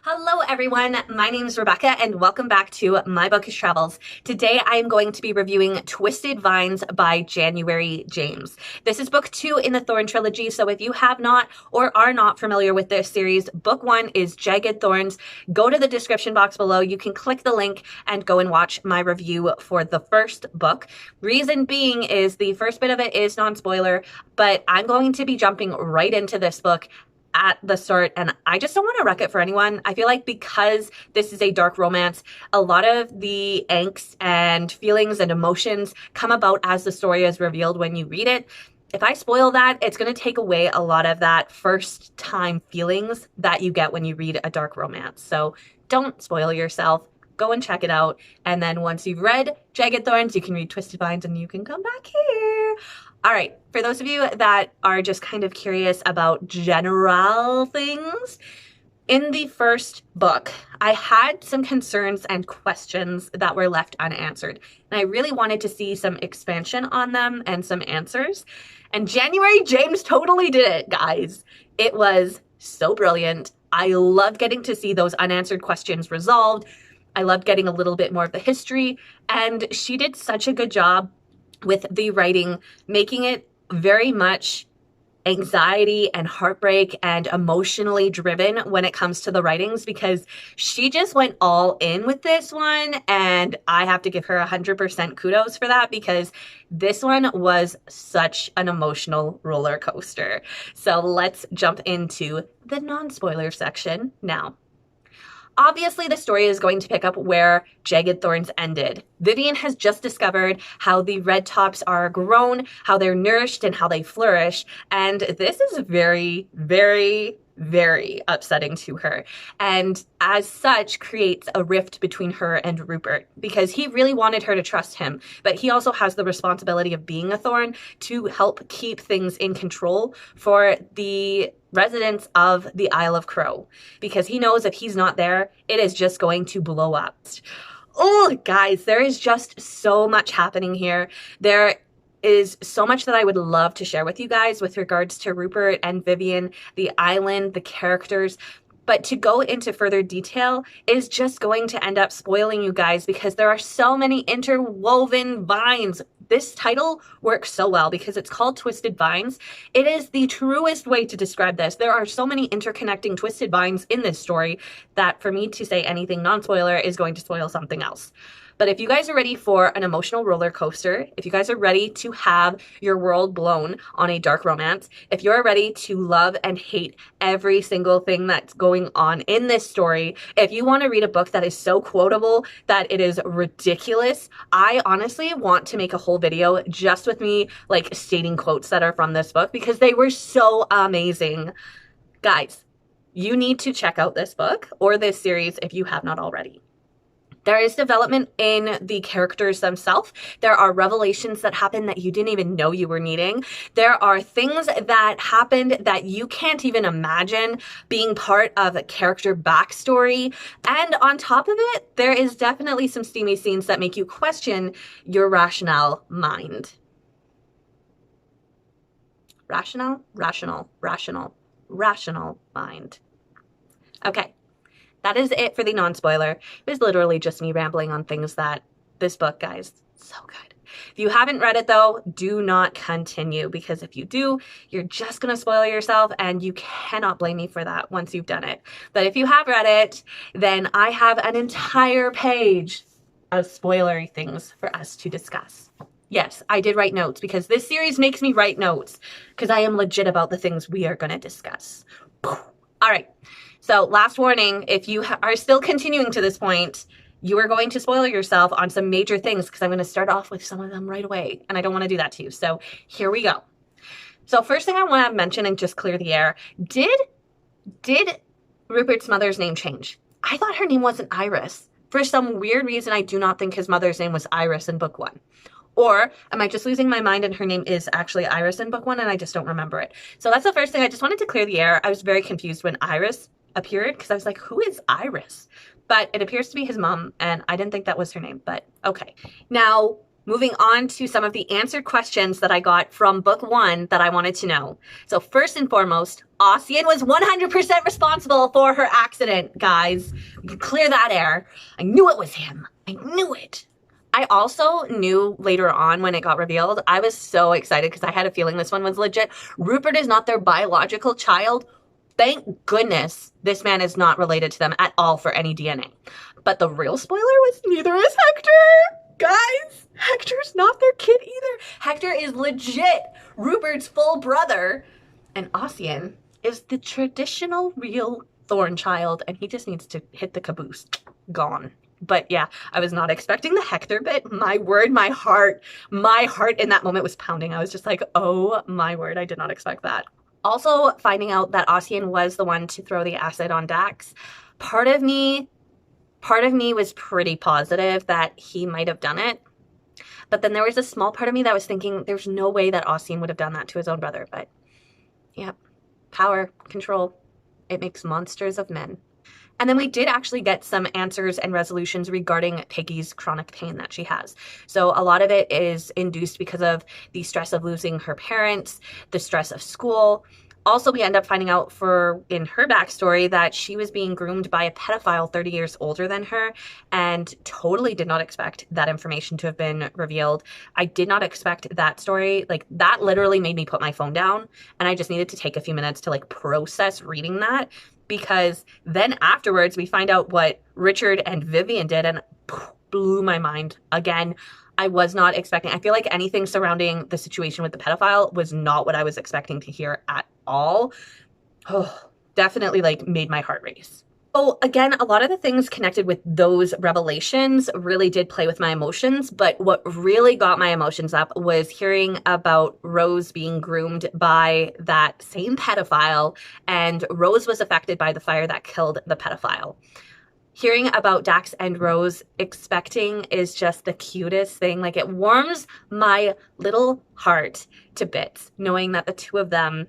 Hello everyone, my name is Rebecca and welcome back to My Bookish Travels. Today I am going to be reviewing Twisted Vines by January James. This is book 2 in the Thorn trilogy, so if you have not or are not familiar with this series, book 1 is Jagged Thorns. Go to the description box below, you can click the link and go and watch my review for the first book. Reason being is the first bit of it is non-spoiler, but I'm going to be jumping right into this book at the start, and I just don't want to wreck it for anyone. I feel like because this is a dark romance, a lot of the angst and feelings and emotions come about as the story is revealed when you read it. If I spoil that, it's going to take away a lot of that first time feelings that you get when you read a dark romance. So don't spoil yourself. Go and check it out. And then once you've read Jagged Thorns, you can read Twisted Vines and you can come back here. All right, for those of you that are just kind of curious about general things, in the first book, I had some concerns and questions that were left unanswered. And I really wanted to see some expansion on them and some answers. And January James totally did it, guys. It was so brilliant. I loved getting to see those unanswered questions resolved. I loved getting a little bit more of the history. And she did such a good job with the writing, making it very much anxiety and heartbreak and emotionally driven when it comes to the writings, because she just went all in with this one, and I have to give her 100% kudos for that, because this one was such an emotional roller coaster. So let's jump into the non-spoiler section now. Obviously, the story is going to pick up where Jagged Thorns ended. Vivian has just discovered how the red tops are grown, how they're nourished, and how they flourish. And this is very, very, very upsetting to her. And as such, creates a rift between her and Rupert, because he really wanted her to trust him. But he also has the responsibility of being a thorn to help keep things in control for the residents of the Isle of Crow, because he knows if he's not there, it is just going to blow up. Oh, guys, there is just so much happening here. There is so much that I would love to share with you guys with regards to Rupert and Vivian, the island, the characters. But to go into further detail is just going to end up spoiling you guys, because there are so many interwoven vines. This title works so well because it's called Twisted Vines. It is the truest way to describe this. There are so many interconnecting twisted vines in this story that for me to say anything non-spoiler is going to spoil something else. But if you guys are ready for an emotional roller coaster, if you guys are ready to have your world blown on a dark romance, if you're ready to love and hate every single thing that's going on in this story, if you want to read a book that is so quotable that it is ridiculous, I honestly want to make a whole video just with me like stating quotes that are from this book, because they were so amazing. Guys, you need to check out this book or this series if you have not already. There is development in the characters themselves. There are revelations that happen that you didn't even know you were needing. There are things that happened that you can't even imagine being part of a character backstory. And on top of it, there is definitely some steamy scenes that make you question your rational mind. Rational mind. Okay. That is it for the non-spoiler. It was literally just me rambling on things that this book, guys, so good. If you haven't read it, though, do not continue, because if you do, you're just going to spoil yourself, and you cannot blame me for that once you've done it. But if you have read it, then I have an entire page of spoilery things for us to discuss. Yes, I did write notes, because this series makes me write notes, because I am legit about the things we are going to discuss. All right. So last warning, if you are still continuing to this point, you are going to spoil yourself on some major things, because I'm going to start off with some of them right away, and I don't want to do that to you. So here we go. So first thing I want to mention and just clear the air, did Rupert's mother's name change? I thought her name wasn't Iris. For some weird reason, I do not think his mother's name was Iris in book 1. Or am I just losing my mind and her name is actually Iris in book 1 and I just don't remember it? So that's the first thing. I just wanted to clear the air. I was very confused when Iris appeared, because I was like, who is Iris? But it appears to be his mom, and I didn't think that was her name, but okay. Now, moving on to some of the answered questions that I got from book 1 that I wanted to know. So first and foremost, Ossian was 100% responsible for her accident, guys. We can clear that air. I knew it was him. I knew it. I also knew later on when it got revealed, I was so excited because I had a feeling this one was legit. Rupert is not their biological child. Thank goodness this man is not related to them at all for any DNA. But the real spoiler was neither is Hector. Guys, Hector's not their kid either. Hector is legit Rupert's full brother. And Ossian is the traditional real Thorn child. And he just needs to hit the caboose. Gone. But yeah, I was not expecting the Hector bit. My word, my heart in that moment was pounding. I was just like, oh my word, I did not expect that. Also, finding out that Ossian was the one to throw the acid on Dax, part of me was pretty positive that he might have done it. But then there was a small part of me that was thinking there's no way that Ossian would have done that to his own brother. But yeah, power, control, it makes monsters of men. And then we did actually get some answers and resolutions regarding Peggy's chronic pain that she has. So a lot of it is induced because of the stress of losing her parents, the stress of school. Also, we end up finding out in her backstory that she was being groomed by a pedophile 30 years older than her, and totally did not expect that information to have been revealed. I did not expect that story. Like, that literally made me put my phone down, and I just needed to take a few minutes to process reading that. Because then afterwards, we find out what Richard and Vivian did, and blew my mind. Again, I was not expecting. I feel like anything surrounding the situation with the pedophile was not what I was expecting to hear at all. Oh, definitely made my heart race. Oh, again, a lot of the things connected with those revelations really did play with my emotions, but what really got my emotions up was hearing about Rose being groomed by that same pedophile, and Rose was affected by the fire that killed the pedophile. Hearing about Dax and Rose expecting is just the cutest thing. It warms my little heart to bits, knowing that the two of them,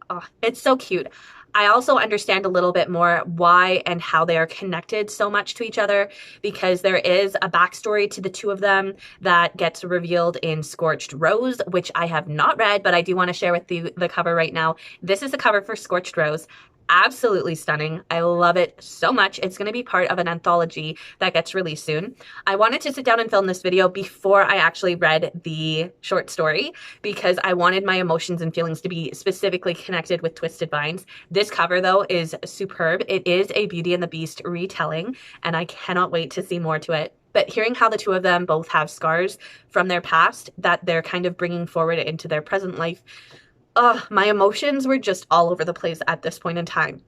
oh, it's so cute. I also understand a little bit more why and how they are connected so much to each other, because there is a backstory to the two of them that gets revealed in Scorched Rose, which I have not read, but I do want to share with you the cover right now. This is the cover for Scorched Rose. Absolutely stunning. I love it so much. It's going to be part of an anthology that gets released soon. I wanted to sit down and film this video before I actually read the short story because I wanted my emotions and feelings to be specifically connected with Twisted Vines. This cover, though, is superb. It is a Beauty and the Beast retelling, and I cannot wait to see more to it. But hearing how the two of them both have scars from their past that they're kind of bringing forward into their present life, my emotions were just all over the place at this point in time.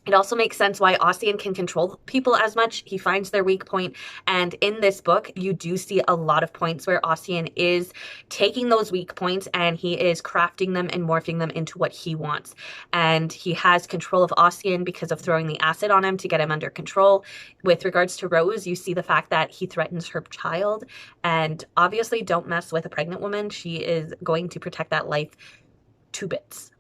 It also makes sense why Ossian can control people as much. He finds their weak point. And in this book, you do see a lot of points where Ossian is taking those weak points and he is crafting them and morphing them into what he wants. And he has control of Ossian because of throwing the acid on him to get him under control. With regards to Rose, you see the fact that he threatens her child. And obviously, don't mess with a pregnant woman. She is going to protect that life to bits.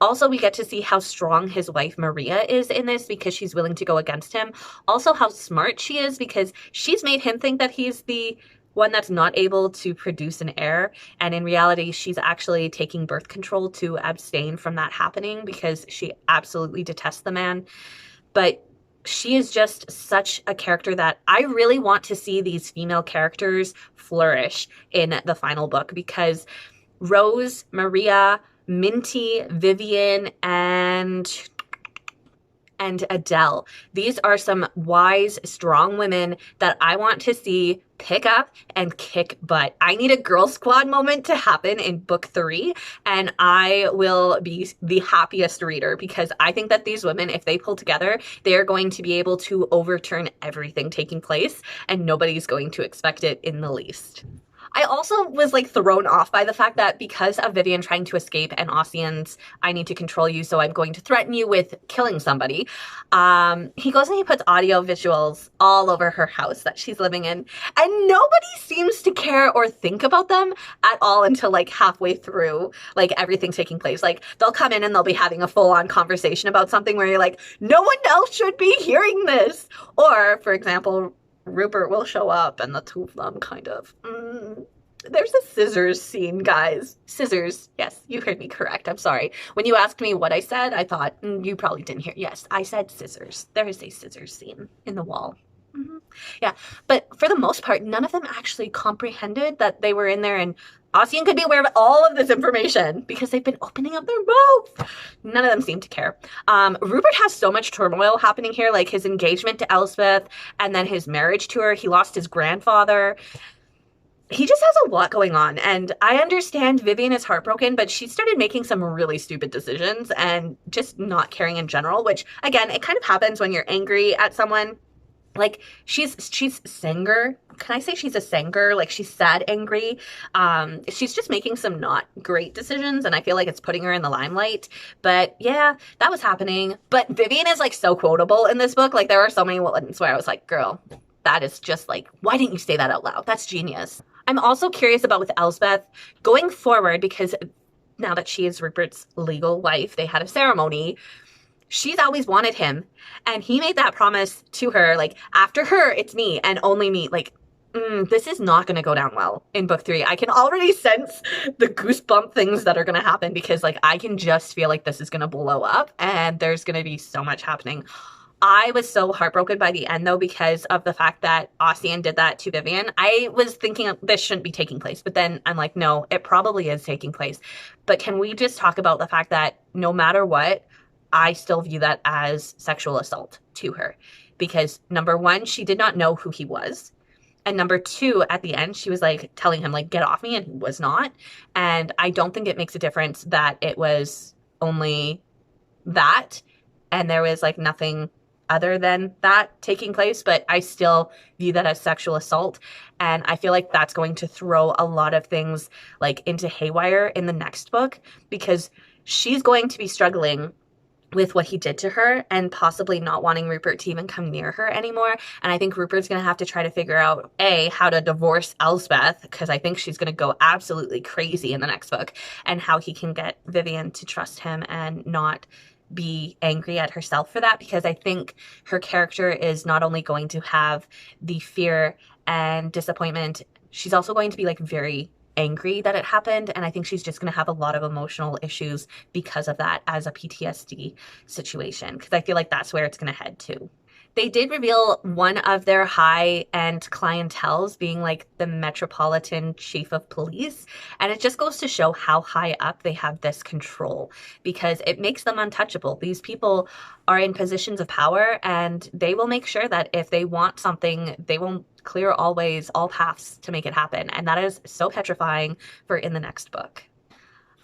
Also, we get to see how strong his wife Maria is in this because she's willing to go against him. Also, how smart she is because she's made him think that he's the one that's not able to produce an heir. And in reality, she's actually taking birth control to abstain from that happening because she absolutely detests the man. But she is just such a character that I really want to see these female characters flourish in the final book because Rose, Maria, Minty, Vivian, and Adele. These are some wise, strong women that I want to see pick up and kick butt. I need a girl squad moment to happen in book 3, and I will be the happiest reader because I think that these women, if they pull together, they are going to be able to overturn everything taking place, and nobody's going to expect it in the least. I also was thrown off by the fact that because of Vivian trying to escape and Ossian's, I need to control you, so I'm going to threaten you with killing somebody. He goes and he puts audio visuals all over her house that she's living in, and nobody seems to care or think about them at all until halfway through everything taking place. They'll come in and they'll be having a full-on conversation about something where you're no one else should be hearing this. Or, for example, Rupert will show up and the two of them kind of, There's a scissors scene, guys. Scissors. Yes, you heard me correct. I'm sorry. When you asked me what I said, I thought, you probably didn't hear. Yes, I said scissors. There is a scissors scene in the wall. Yeah, but for the most part, none of them actually comprehended that they were in there, and Ossian could be aware of all of this information because they've been opening up their mouth. None of them seem to care. Rupert has so much turmoil happening here, like his engagement to Elspeth and then his marriage to her. He lost his grandfather. He just has a lot going on, and I understand Vivian is heartbroken, but she started making some really stupid decisions and just not caring in general, which, again, it kind of happens when you're angry at someone. Like, she's Sanger. Can I say she's a Sanger? Like, she's sad angry. She's just making some not great decisions, and I feel like it's putting her in the limelight. But yeah, that was happening. But Vivian is, like, so quotable in this book. Like, there are so many ones where I was like, girl, that is just like, why didn't you say that out loud? That's genius. I'm also curious about with Elspeth going forward, because now that she is Rupert's legal wife, they had a ceremony. She's always wanted him, and he made that promise to her, like, after her, it's me and only me. Like, this is not going to go down well in book 3. I can already sense the goosebump things that are going to happen because, like, I can just feel like this is going to blow up and there's going to be so much happening. I was so heartbroken by the end, though, because of the fact that Ossian did that to Vivian. I was thinking this shouldn't be taking place, but then I'm like, no, it probably is taking place. But can we just talk about the fact that no matter what, I still view that as sexual assault to her, because number one, she did not know who he was. And number two, at the end, she was like telling him, like, get off me, and he was not. And I don't think it makes a difference that it was only that and there was like nothing other than that taking place, but I still view that as sexual assault. And I feel like that's going to throw a lot of things like into haywire in the next book, because she's going to be struggling with what he did to her and possibly not wanting Rupert to even come near her anymore. And I think Rupert's going to have to try to figure out, A, how to divorce Elspeth, because I think she's going to go absolutely crazy in the next book, and how he can get Vivian to trust him and not be angry at herself for that, because I think her character is not only going to have the fear and disappointment, she's also going to be like very angry that it happened, and I think she's just going to have a lot of emotional issues because of that as a PTSD situation, because I feel like that's where it's going to head to. They did reveal one of their high-end clienteles being like the Metropolitan Chief of Police, and it just goes to show how high up they have this control, because it makes them untouchable. These people are in positions of power, and they will make sure that if they want something, they will clear all ways, all paths to make it happen, and that is so petrifying for in the next book.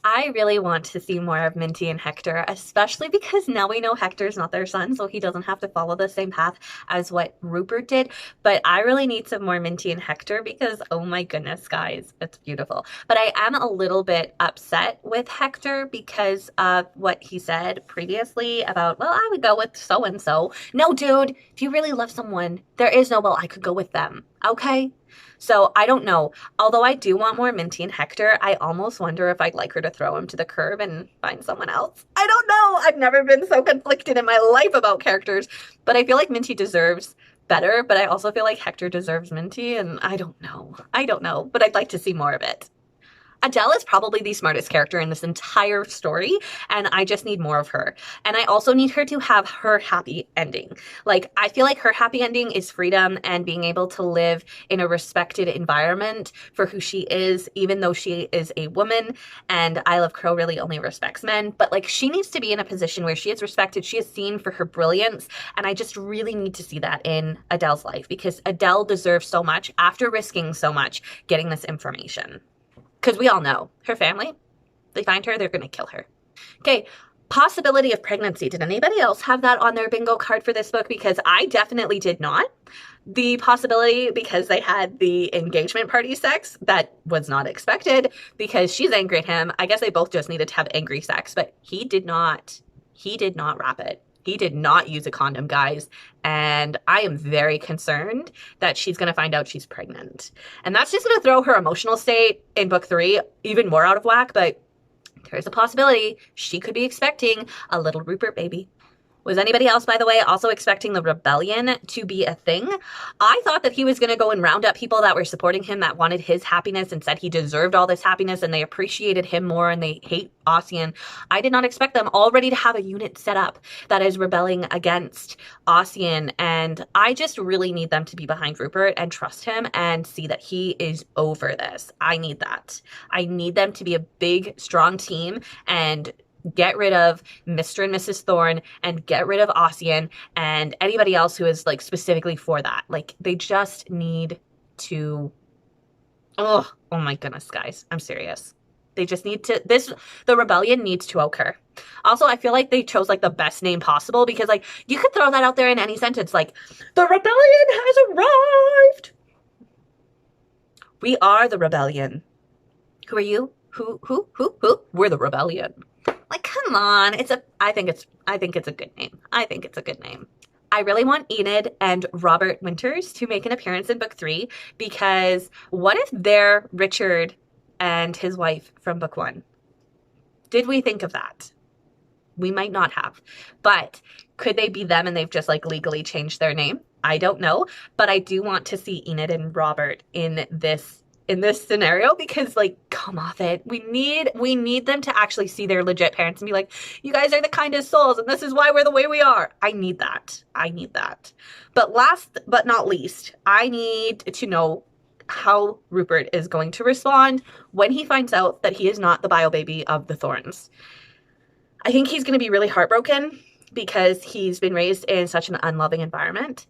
I really want to see more of Minty and Hector, especially because now we know Hector's not their son, so he doesn't have to follow the same path as what Rupert did. But I really need some more Minty and Hector because, oh my goodness, guys, it's beautiful. But I am a little bit upset with Hector because of what he said previously about, well, I would go with so-and-so. No, dude, if you really love someone, there is no, well, I could go with them, okay? So I don't know. Although I do want more Minty and Hector, I almost wonder if I'd like her to throw him to the curb and find someone else. I don't know. I've never been so conflicted in my life about characters, but I feel like Minty deserves better, but I also feel like Hector deserves Minty, and I don't know. I don't know, but I'd like to see more of it. Adele is probably the smartest character in this entire story, and I just need more of her. And I also need her to have her happy ending. Like, I feel like her happy ending is freedom and being able to live in a respected environment for who she is, even though she is a woman, and Isle of Crow really only respects men. But, like, she needs to be in a position where she is respected, she is seen for her brilliance, and I just really need to see that in Adele's life, because Adele deserves so much after risking so much getting this information. Because we all know her family, they find her, they're going to kill her. Okay, possibility of pregnancy. Did anybody else have that on their bingo card for this book? Because I definitely did not. The possibility, because they had the engagement party sex, that was not expected because she's angry at him. I guess they both just needed to have angry sex, but he did not wrap it. He did not use a condom, guys, and I am very concerned that she's going to find out she's pregnant. And that's just going to throw her emotional state in book 3 even more out of whack, but there's a possibility she could be expecting a little Rupert baby. Was anybody else, by the way, also expecting the rebellion to be a thing? I thought that he was going to go and round up people that were supporting him, that wanted his happiness and said he deserved all this happiness and they appreciated him more and they hate Ossian. I did not expect them already to have a unit set up that is rebelling against Ossian. And I just really need them to be behind Rupert and trust him and see that he is over this. I need that. I need them to be a big, strong team and get rid of Mr. and Mrs. Thorn and get rid of Ossian and anybody else who is like specifically for that. Like they just need to, oh my goodness, guys, I'm serious. They just need to, the rebellion needs to occur. Also, I feel like they chose like the best name possible because like you could throw that out there in any sentence, like the rebellion has arrived. We are the rebellion. Who are you? Who? We're the rebellion. Like, come on. I think it's a good name. I think it's a good name. I really want Enid and Robert Winters to make an appearance in book 3 because what if they're Richard and his wife from book 1? Did we think of that? We might not have, but could they be them and they've just like legally changed their name? I don't know, but I do want to see Enid and Robert in this scenario because like, come off it. We need them to actually see their legit parents and be like, you guys are the kindest souls and this is why we're the way we are. I need that. But last but not least, I need to know how Rupert is going to respond when he finds out that he is not the bio baby of the Thorns. I think he's going to be really heartbroken because he's been raised in such an unloving environment.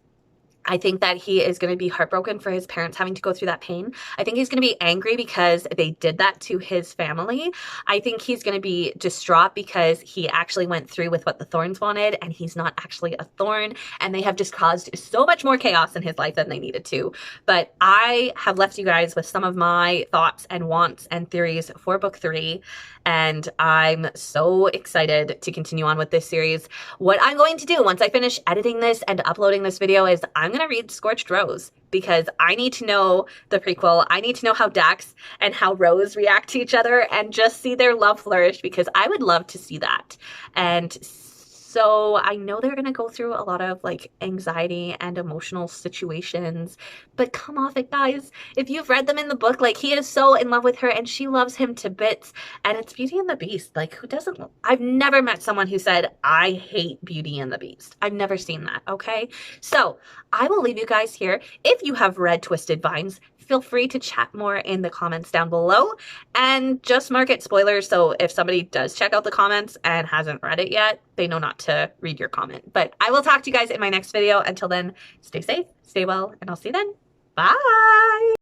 I think that he is going to be heartbroken for his parents having to go through that pain. I think he's going to be angry because they did that to his family. I think he's going to be distraught because he actually went through with what the Thorns wanted and he's not actually a Thorn and they have just caused so much more chaos in his life than they needed to. But I have left you guys with some of my thoughts and wants and theories for book 3 and I'm so excited to continue on with this series. What I'm going to do once I finish editing this and uploading this video is I'm going to read Scorched Rose because I need to know the prequel. I need to know how Dax and how Rose react to each other and just see their love flourish because I would love to see that. And so I know they're going to go through a lot of like anxiety and emotional situations, but come off it, guys. If you've read them in the book, like he is so in love with her and she loves him to bits and it's Beauty and the Beast. Like who doesn't? I've never met someone who said, I hate Beauty and the Beast. I've never seen that. Okay. So I will leave you guys here. If you have read Twisted Vines, feel free to chat more in the comments down below and just mark it spoilers. So if somebody does check out the comments and hasn't read it yet, they know not to read your comment. But I will talk to you guys in my next video. Until then, stay safe, stay well, and I'll see you then. Bye.